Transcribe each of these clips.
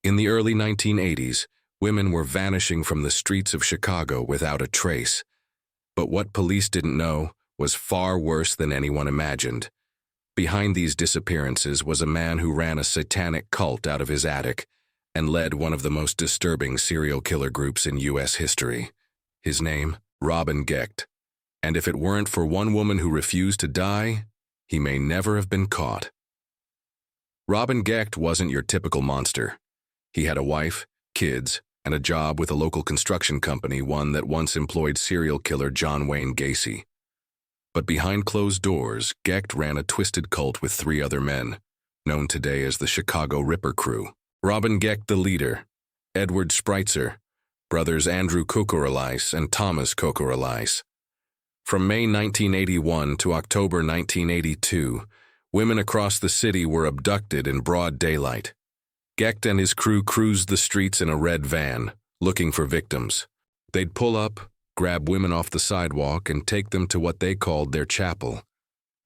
In the early 1980s, women were vanishing from the streets of Chicago without a trace. But what police didn't know was far worse than anyone imagined. Behind these disappearances was a man who ran a satanic cult out of his attic and led one of the most disturbing serial killer groups in U.S. history. His name, Robin Gecht. And if it weren't for one woman who refused to die, he may never have been caught. Robin Gecht wasn't your typical monster. He had a wife, kids, and a job with a local construction company, one that once employed serial killer John Wayne Gacy. But behind closed doors, Gecht ran a twisted cult with 3 other men, known today as the Chicago Ripper Crew. Robin Gecht the leader, Edward Spreitzer, brothers Andrew Kokoraleis and Thomas Kokoraleis. From May 1981 to October 1982, women across the city were abducted in broad daylight. Gecht and his crew cruised the streets in a red van, looking for victims. They'd pull up, grab women off the sidewalk, and take them to what they called their chapel,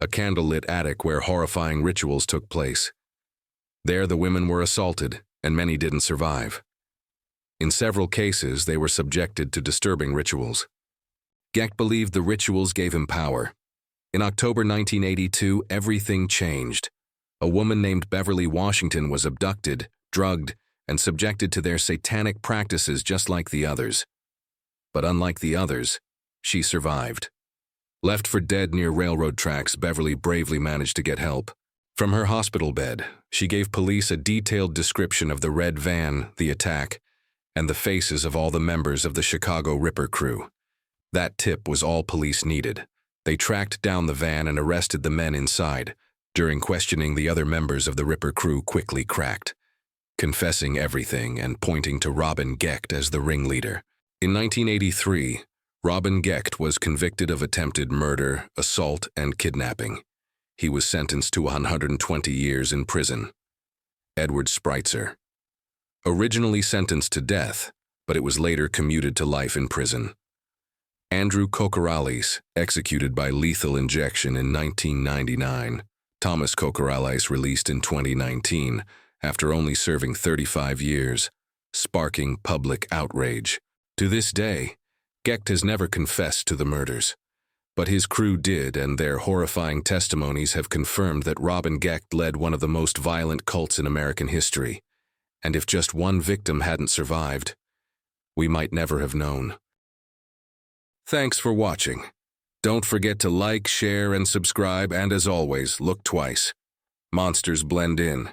a candlelit attic where horrifying rituals took place. There the women were assaulted, and many didn't survive. In several cases, they were subjected to disturbing rituals. Gecht believed the rituals gave him power. In October 1982, everything changed. A woman named Beverly Washington was abducted, drugged, and subjected to their satanic practices just like the others. But unlike the others, she survived. Left for dead near railroad tracks, Beverly bravely managed to get help. From her hospital bed, she gave police a detailed description of the red van, the attack, and the faces of all the members of the Chicago Ripper Crew. That tip was all police needed. They tracked down the van and arrested the men inside. During questioning, the other members of the Ripper Crew quickly cracked, confessing everything and pointing to Robin Gecht as the ringleader. In 1983, Robin Gecht was convicted of attempted murder, assault, and kidnapping. He was sentenced to 120 years in prison. Edward Spreitzer. Originally sentenced to death, but it was later commuted to life in prison. Andrew Kokoraleis, executed by lethal injection in 1999. Thomas Kokoraleis released in 2019 after only serving 35 years, sparking public outrage. To this day, Gecht has never confessed to the murders. But his crew did, and their horrifying testimonies have confirmed that Robin Gecht led one of the most violent cults in American history. And if just one victim hadn't survived, we might never have known. Thanks for watching. Don't forget to like, share, and subscribe, and as always, look twice. Monsters blend in.